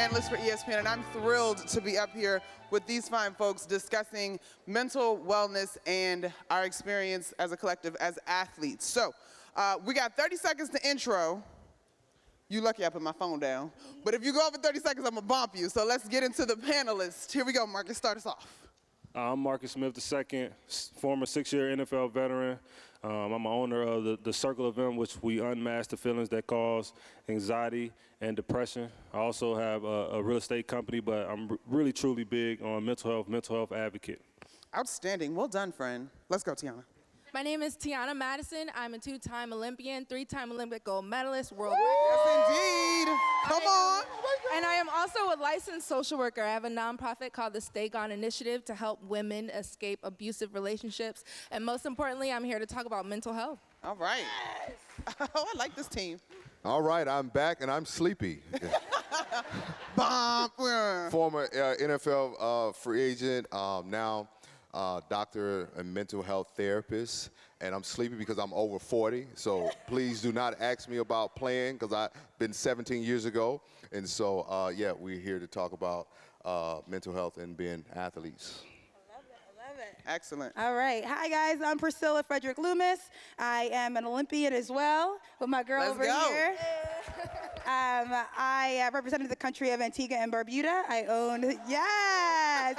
Panelist for ESPN, and I'm thrilled to be up here with these fine folks discussing mental wellness and our experience as a collective as athletes. So we got 30 seconds to intro. You lucky I put my phone down. But if you go over 30 seconds, I'm going to bump you. So let's get into the panelists. Here we go, Marcus. Start us off. I'm Marcus Smith II, former 6-year NFL veteran. I'm an owner of the Circle of M, which we unmask the feelings that cause anxiety and depression. I also have a real estate company, but I'm really, truly big on mental health advocate. Outstanding. Well done, friend. Let's go, Tiana. My name is Tiana Madison. I'm a 2-time Olympian, 3-time Olympic gold medalist worldwide. Yes, indeed. Come on. And I am also a licensed social worker. I have a nonprofit called the Stay Gone Initiative to help women escape abusive relationships. And most importantly, I'm here to talk about mental health. All right. Yes. Oh, I like this team. All right, I'm back and I'm sleepy. Former NFL free agent, now doctor and mental health therapist, and I'm sleepy because I'm over 40, so please do not ask me about playing because I've been 17 years ago, and so yeah, we're here to talk about mental health and being athletes. I love it. Excellent. All right. Hi, guys. I'm Priscilla Frederick Loomis. I am an Olympian as well with my girl over here. I represented the country of Antigua and Barbuda. I owned, yes.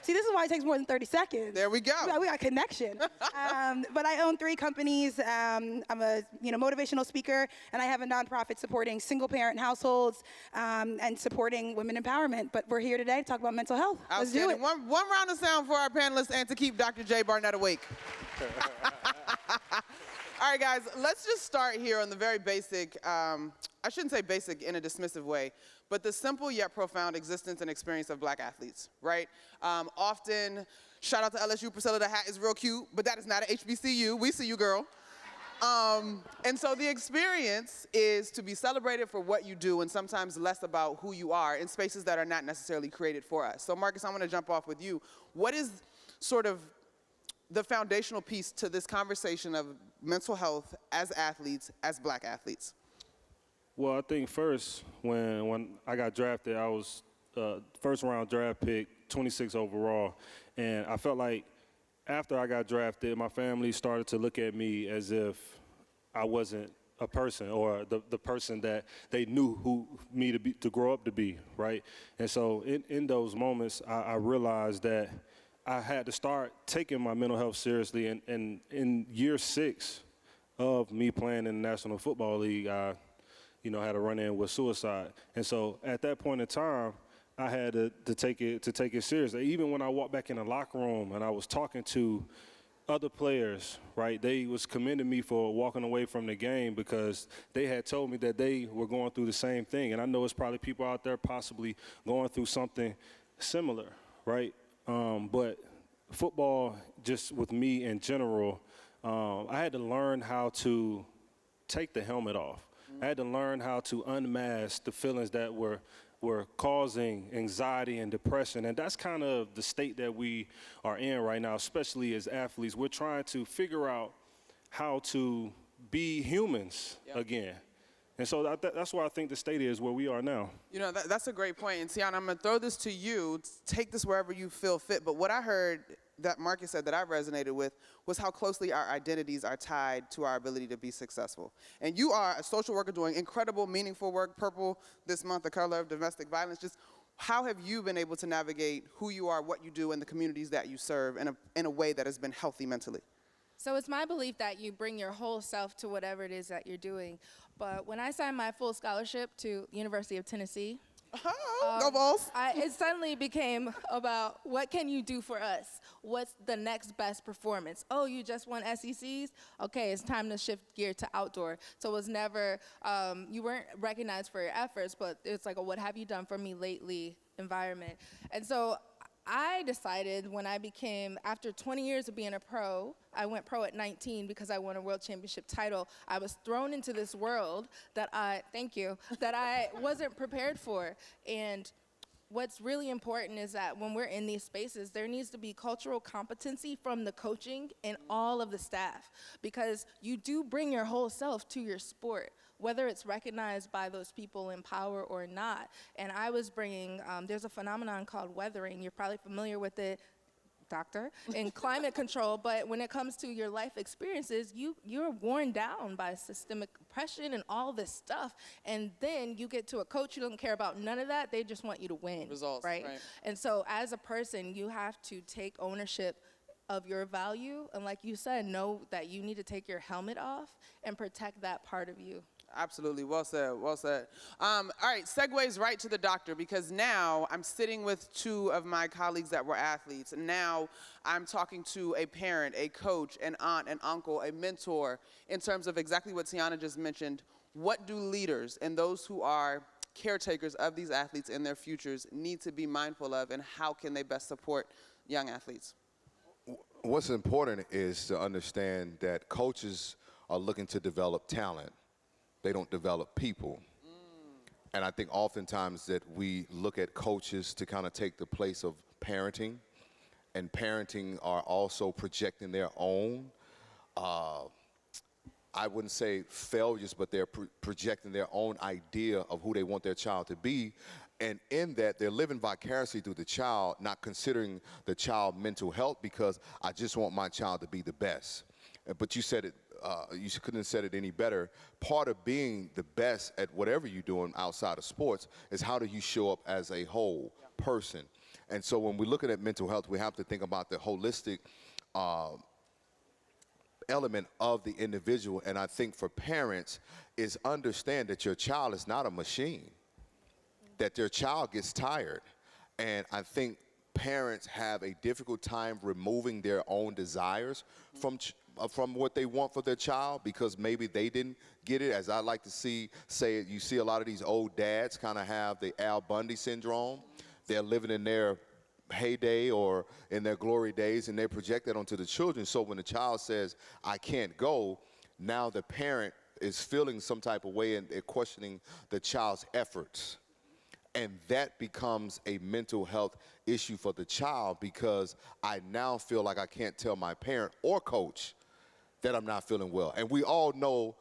See, this is why it takes more than 30 seconds. There we go. We got connection. But I own 3 companies. I'm a motivational speaker, and I have a nonprofit supporting single-parent households and supporting women empowerment. But we're here today to talk about mental health. Let's do it. One round of sound for our panelists and to keep Dr. J. Barnett awake. All right, guys, let's just start here on the very basic, I shouldn't say basic in a dismissive way, but the simple yet profound existence and experience of black athletes, right? Often, shout out to LSU, Priscilla, the hat is real cute, but that is not an HBCU. We see you, girl. And so the experience is to be celebrated for what you do and sometimes less about who you are in spaces that are not necessarily created for us. So Marcus, I want to jump off with you. What is sort of the foundational piece to this conversation of mental health as athletes, as black athletes? Well, I think first, when I got drafted, I was first round draft pick, 26 overall. And I felt like after I got drafted, my family started to look at me as if I wasn't a person or the person that they knew me to grow up to be, right? And so in those moments, I realized that I had to start taking my mental health seriously. And in year 6 of me playing in the National Football League, I had a run-in with suicide. And so at that point in time, I had to take it seriously. Even when I walked back in the locker room and I was talking to other players, right, they was commending me for walking away from the game because they had told me that they were going through the same thing. And I know it's probably people out there possibly going through something similar, right? But football, just with me in general, I had to learn how to take the helmet off. I had to learn how to unmask the feelings that were causing anxiety and depression. And that's kind of the state that we are in right now, especially as athletes. We're trying to figure out how to be humans again. And so that's why I think the state is where we are now. You know, that's a great point. And Tiana, I'm going to throw this to you. Take this wherever you feel fit. But what I heard that Marcus said that I resonated with was how closely our identities are tied to our ability to be successful. And you are a social worker doing incredible, meaningful work. Purple this month, the color of domestic violence. Just how have you been able to navigate who you are, what you do, and the communities that you serve in a way that has been healthy mentally? So it's my belief that you bring your whole self to whatever it is that you're doing. But when I signed my full scholarship to University of Tennessee, go Vols. It suddenly became about what can you do for us? What's the next best performance? Oh, you just won SECs? Okay, it's time to shift gear to outdoor. So it was never, you weren't recognized for your efforts, but it's like a what have you done for me lately environment. And so I decided when I became, after 20 years of being a pro, I went pro at 19 because I won a world championship title. I was thrown into this world that I wasn't prepared for. And what's really important is that when we're in these spaces, there needs to be cultural competency from the coaching and all of the staff, because you do bring your whole self to your sport, whether it's recognized by those people in power or not. And I was bringing, there's a phenomenon called weathering. You're probably familiar with it, doctor, in climate control, but when it comes to your life experiences, you're worn down by systemic oppression and all this stuff, and then you get to a coach who doesn't care about none of that. They just want you to win. Results, right? right. And so as a person, you have to take ownership of your value, and like you said, know that you need to take your helmet off and protect that part of you. Absolutely, well said, well said. All right, segues right to the doctor, because now I'm sitting with two of my colleagues that were athletes, and now I'm talking to a parent, a coach, an aunt, an uncle, a mentor, in terms of exactly what Tiana just mentioned. What do leaders and those who are caretakers of these athletes and their futures need to be mindful of, and how can they best support young athletes? What's important is to understand that coaches are looking to develop talent. They don't develop people. And I think oftentimes that we look at coaches to kind of take the place of parenting, and parenting are also projecting their own, I wouldn't say failures, but they're projecting their own idea of who they want their child to be. And in that, they're living vicariously through the child, not considering the child's mental health, because I just want my child to be the best. But you said it, you couldn't have said it any better. Part of being the best at whatever you're doing outside of sports is how do you show up as a whole person. And so when we're looking at mental health, we have to think about the holistic element of the individual. And I think for parents is understand that your child is not a machine, that their child gets tired. And I think parents have a difficult time removing their own desires from what they want for their child, because maybe they didn't get it. As I like to say you see a lot of these old dads kind of have the Al Bundy syndrome. They're living in their heyday or in their glory days, and they project that onto the children. So when the child says, I can't go, now the parent is feeling some type of way, and they're questioning the child's efforts. And that becomes a mental health issue for the child, because I now feel like I can't tell my parent or coach that I'm not feeling well. And we all know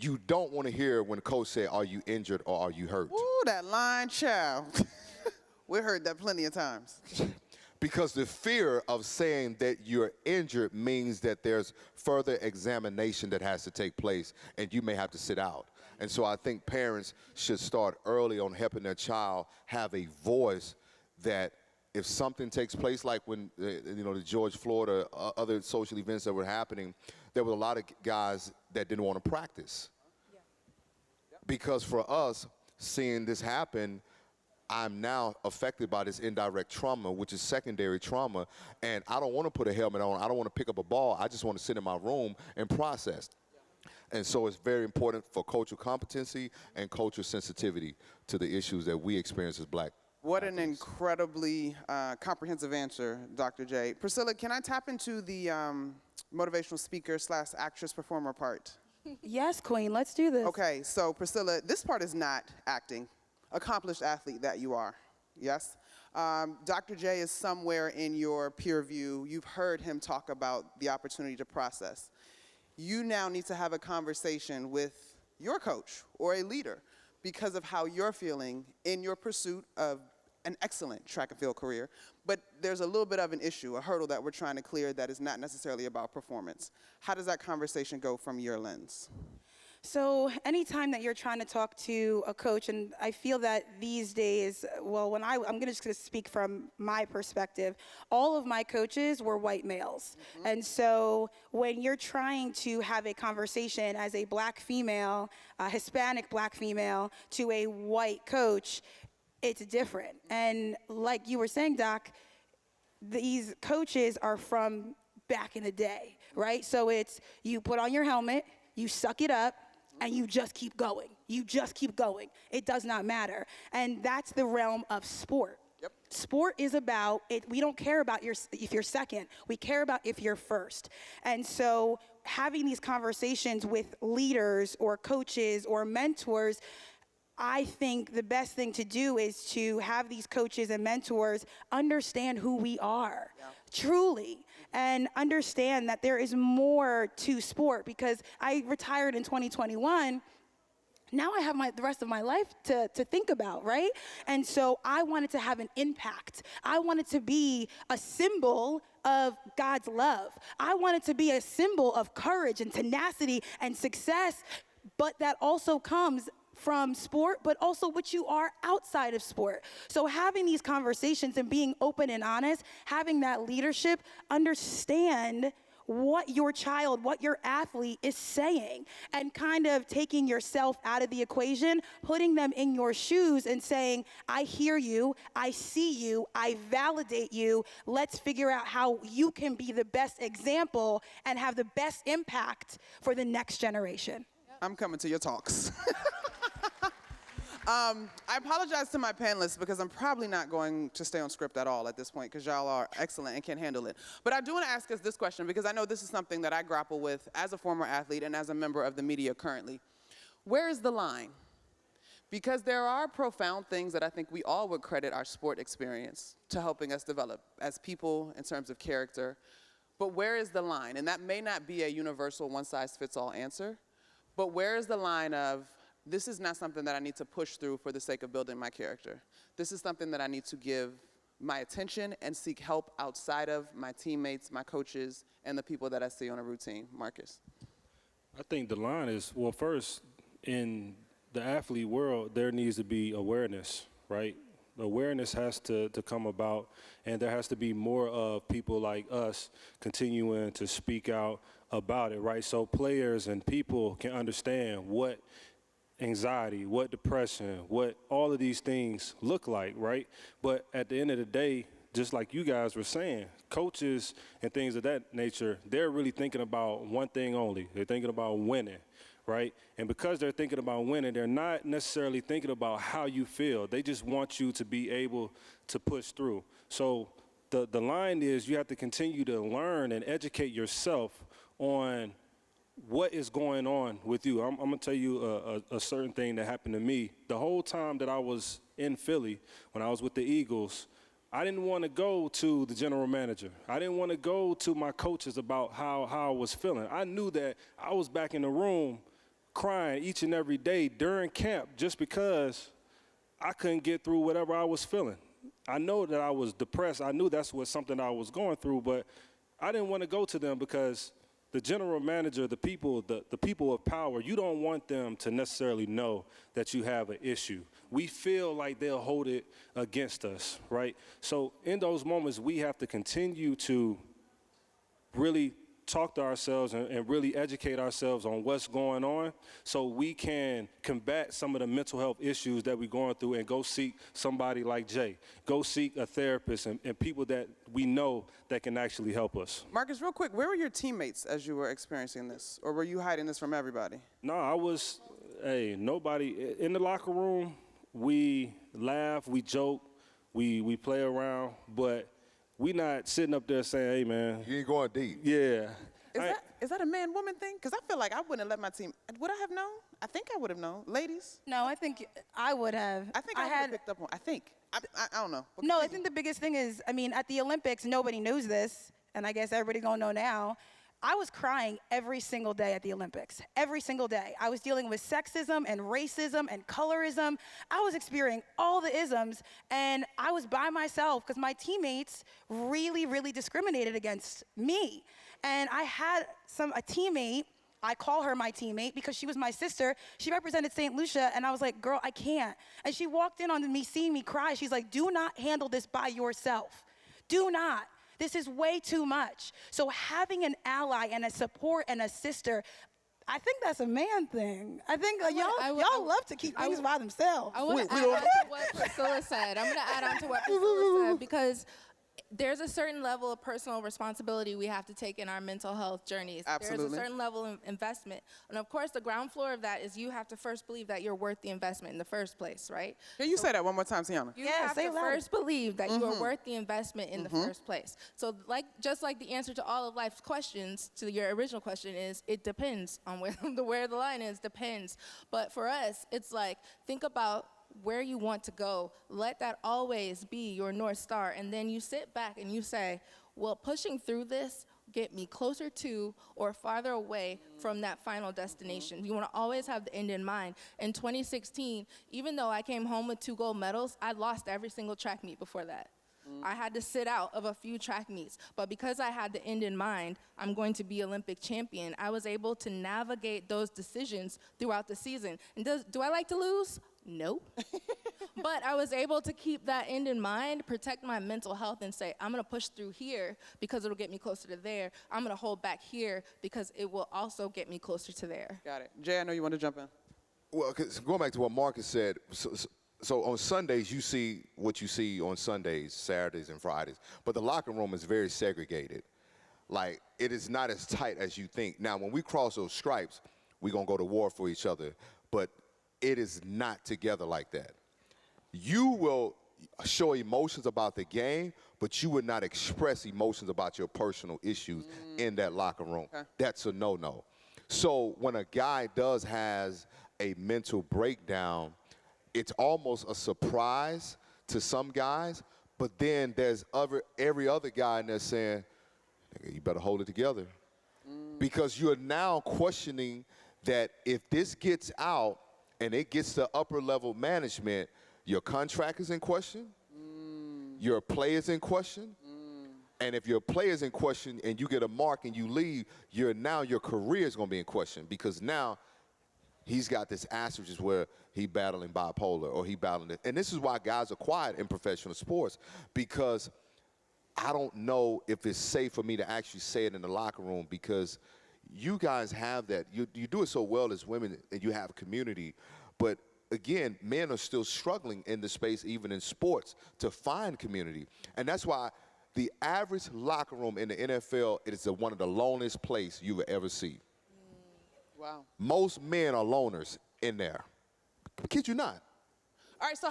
you don't want to hear when coach say, are you injured or are you hurt? Ooh, that line, child. We heard that plenty of times. Because the fear of saying that you're injured means that there's further examination that has to take place, and you may have to sit out. And so I think parents should start early on helping their child have a voice, that if something takes place, like when the George Floyd or other social events that were happening, there were a lot of guys that didn't want to practice. Yeah. Because for us, seeing this happen, I'm now affected by this indirect trauma, which is secondary trauma, and I don't want to put a helmet on. I don't want to pick up a ball. I just want to sit in my room and process. And so it's very important for cultural competency and cultural sensitivity to the issues that we experience as black What athletes. an incredibly comprehensive answer, Dr. J. Priscilla, can I tap into the motivational speaker / actress performer part? Yes, Queen, let's do this. Okay, so Priscilla, this part is not acting. Accomplished athlete that you are, yes? Dr. J is somewhere in your peer view. You've heard him talk about the opportunity to process. You now need to have a conversation with your coach or a leader because of how you're feeling in your pursuit of an excellent track and field career. But there's a little bit of an issue, a hurdle that we're trying to clear that is not necessarily about performance. How does that conversation go from your lens? So anytime that you're trying to talk to a coach, and I feel that these days, well, I'm just going to speak from my perspective, all of my coaches were white males. Mm-hmm. And so when you're trying to have a conversation as a black female, a Hispanic black female, to a white coach, it's different. And like you were saying, Doc, these coaches are from back in the day, right? So it's you put on your helmet, you suck it up, and you just keep going. You just keep going. It does not matter. And that's the realm of sport. Yep. Sport is about it. We don't care about if you're second. We care about if you're first. And so having these conversations with leaders or coaches or mentors, I think the best thing to do is to have these coaches and mentors understand who we are, truly, and understand that there is more to sport, because I retired in 2021. Now I have the rest of my life to think about, right? And so I wanted to have an impact. I wanted to be a symbol of God's love. I wanted to be a symbol of courage and tenacity and success, but that also comes from sport, but also what you are outside of sport. So having these conversations and being open and honest, having that leadership, understand what your child, what your athlete is saying, and kind of taking yourself out of the equation, putting them in your shoes and saying, I hear you, I see you, I validate you, let's figure out how you can be the best example and have the best impact for the next generation. I'm coming to your talks. I apologize to my panelists because I'm probably not going to stay on script at all at this point because y'all are excellent and can handle it. But I do want to ask us this question because I know this is something that I grapple with as a former athlete and as a member of the media currently. Where is the line? Because there are profound things that I think we all would credit our sport experience to helping us develop as people in terms of character. But where is the line? And that may not be a universal one-size-fits-all answer, but where is the line of, this is not something that I need to push through for the sake of building my character. This is something that I need to give my attention and seek help outside of my teammates, my coaches, and the people that I see on a routine. Marcus? I think the line is, well, first, in the athlete world, there needs to be awareness, right? Awareness has to come about, and there has to be more of people like us continuing to speak out about it, right? So players and people can understand what anxiety, what depression, what all of these things look like, right? But at the end of the day, just like you guys were saying, coaches and things of that nature, they're really thinking about one thing only. They're thinking about winning, right? And because they're thinking about winning, they're not necessarily thinking about how you feel. They just want you to be able to push through. So the line is you have to continue to learn and educate yourself on what is going on with you. I'm going to tell you a certain thing that happened to me. The whole time that I was in Philly, when I was with the Eagles, I didn't want to go to the general manager. I didn't want to go to my coaches about how I was feeling. I knew that I was back in the room crying each and every day during camp just because I couldn't get through whatever I was feeling. I know that I was depressed. I knew that's something I was going through, but I didn't want to go to them because the general manager, the people of power, you don't want them to necessarily know that you have an issue. We feel like they'll hold it against us, right? So in those moments, we have to continue to really talk to ourselves and really educate ourselves on what's going on so we can combat some of the mental health issues that we're going through and go seek somebody like Jay. Go seek a therapist and people that we know that can actually help us. Marcus, real quick, where were your teammates as you were experiencing this? Or were you hiding this from everybody? No, nobody. In the locker room, we laugh, we joke, we play around, but we not sitting up there saying, hey, man. You ain't going deep. Yeah. Is that a man-woman thing? Because I feel like I wouldn't have let my team. Would I have known? I think I would have known. Ladies? No, I think I would have. I think I would have picked up on. I think. I don't know. No, I think the biggest thing is, I mean, at the Olympics, nobody knows this, and I guess everybody's gonna know now. I was crying every single day at the Olympics, every single day. I was dealing with sexism and racism and colorism. I was experiencing all the isms, and I was by myself because my teammates really, really discriminated against me. And I had a teammate, I call her my teammate because she was my sister. She represented St. Lucia, and I was like, girl, I can't. And she walked in on me, seeing me cry. She's like, do not handle this by yourself. Do not. This is way too much. So having an ally and a support and a sister, I think that's a man thing. I think y'all love to keep things by themselves. I want to add on to what Priscilla said. I'm going to add on to what Priscilla said because there's a certain level of personal responsibility we have to take in our mental health journeys. Absolutely. There's a certain level of investment. And of course, the ground floor of that is you have to first believe that you're worth the investment in the first place, right? Can you say that one more time, Tiana? You have say to it louder. first believe that you are worth the investment in the first place. So just like the answer to all of life's questions, to your original question is, it depends on where the line is, depends. But for us, it's like, think about where you want to go. Let that always be your North Star. And then you sit back and you say, will pushing through this get me closer to or farther away from that final destination? You want to always have the end in mind. In 2016, even though I came home with 2 gold medals, I lost every single track meet before that. I had to sit out of a few track meets, but because I had the end in mind, I'm going to be Olympic champion, I was able to navigate those decisions throughout the season. And do I like to lose? No. But I was able to keep that end in mind, protect my mental health, and say, I'm going to push through here because it'll get me closer to there. I'm going to hold back here because it will also get me closer to there. Got it. Jay, I know you want to jump in. Well, 'cause going back to what Marcus said, so on Sundays, you see what you see on Sundays, Saturdays, and Fridays. But the locker room is very segregated. Like, it is not as tight as you think. Now, when we cross those stripes, we're going to go to war for each other. But it is not together like that. You will show emotions about the game, but you would not express emotions about your personal issues in that locker room. Okay. That's a no-no. So when a guy has a mental breakdown, it's almost a surprise to some guys, but then there's every other guy in there saying, you better hold it together. Because you're now questioning that if this gets out and it gets to upper level management, your contract is in question, your play is in question, and if your play is in question and you get a mark and you leave, your career is going to be in question, because now he's got this asterisk where he battling bipolar or he battling it. And this is why guys are quiet in professional sports, because I don't know if it's safe for me to actually say it in the locker room, because you guys have that. You do it so well as women, and you have community. But again, men are still struggling in the space, even in sports, to find community. And that's why the average locker room in the NFL, it is one of the loneliest places you will ever see. Wow. Most men are loners in there. I kid you not. All right, so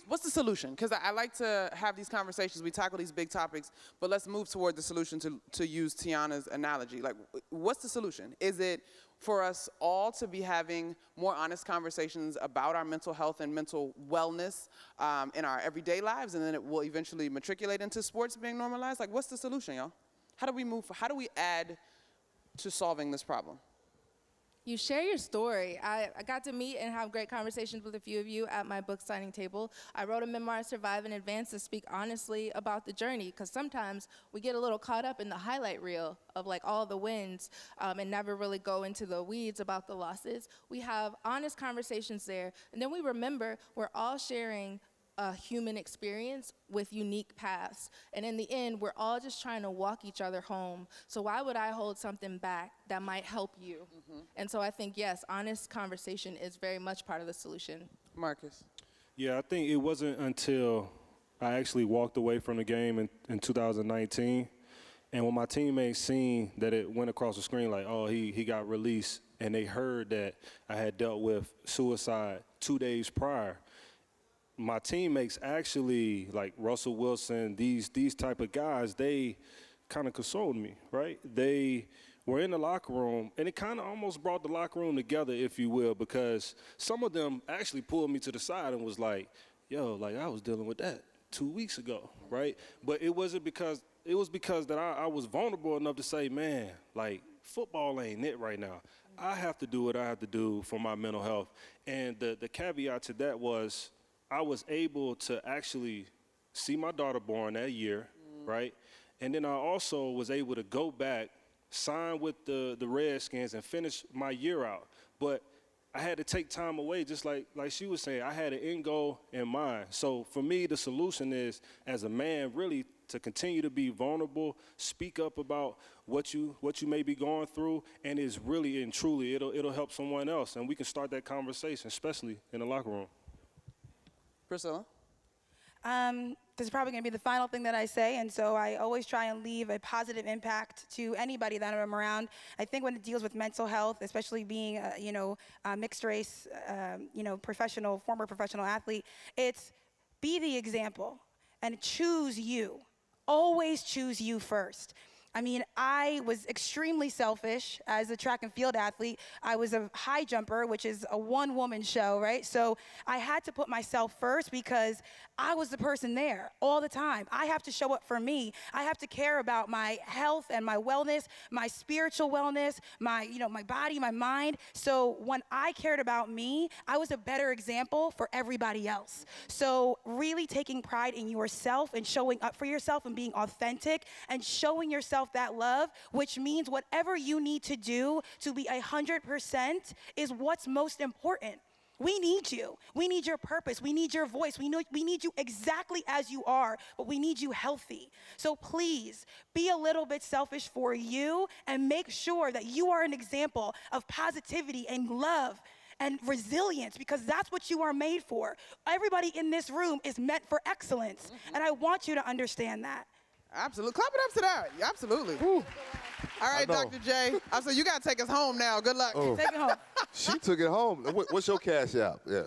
what's the solution? Because I like to have these conversations. We tackle these big topics, but let's move toward the solution, to use Tiana's analogy. Like, what's the solution? Is it for us all to be having more honest conversations about our mental health and mental wellness in our everyday lives, and then it will eventually matriculate into sports being normalized? Like, what's the solution, y'all? How do we add to solving this problem? You share your story. I got to meet and have great conversations with a few of you at my book signing table. I wrote a memoir, Survive and Advance, to speak honestly about the journey, because sometimes we get a little caught up in the highlight reel of like all the wins and never really go into the weeds about the losses. We have honest conversations there, and then we remember we're all sharing a human experience with unique paths. And in the end, we're all just trying to walk each other home. So why would I hold something back that might help you? And so I think, yes, honest conversation is very much part of the solution. Marcus. Yeah, I think it wasn't until I actually walked away from the game in 2019, and when my teammates seen that it went across the screen like, oh, he got released, and they heard that I had dealt with suicide 2 days prior, my teammates actually, like Russell Wilson, these type of guys, they kind of consoled me, right? They were in the locker room, and it kind of almost brought the locker room together, if you will, because some of them actually pulled me to the side and was like, yo, like I was dealing with that 2 weeks ago, right? But it was because that I was vulnerable enough to say, man, like football ain't it right now. I have to do what I have to do for my mental health. And the caveat to that was, I was able to actually see my daughter born that year, right? And then I also was able to go back, sign with the Redskins, and finish my year out. But I had to take time away, just like she was saying. I had an end goal in mind. So for me, the solution is, as a man, really to continue to be vulnerable, speak up about what you may be going through, and is really and truly, it'll help someone else. And we can start that conversation, especially in the locker room. Priscilla? This is probably going to be the final thing that I say, and so I always try and leave a positive impact to anybody that I'm around. I think when it deals with mental health, especially being, a mixed race, former professional athlete, it's be the example and choose you. Always choose you first. I mean, I was extremely selfish as a track and field athlete. I was a high jumper, which is a one-woman show, right? So I had to put myself first because I was the person there all the time. I have to show up for me. I have to care about my health and my wellness, my spiritual wellness, my body, my mind. So when I cared about me, I was a better example for everybody else. So really taking pride in yourself and showing up for yourself and being authentic and showing yourself that love, which means whatever you need to do to be 100% is what's most important. We need you. We need your purpose. We need your voice. We need you exactly as you are, but we need you healthy. So please be a little bit selfish for you and make sure that you are an example of positivity and love and resilience, because that's what you are made for. Everybody in this room is meant for excellence, and I want you to understand that. Absolutely. Clap it up to that. Yeah, absolutely. Whew. All right, I know. Dr. J. So you got to take us home now. Good luck. Oh. Take it home. She took it home. What's your cash out? Yeah.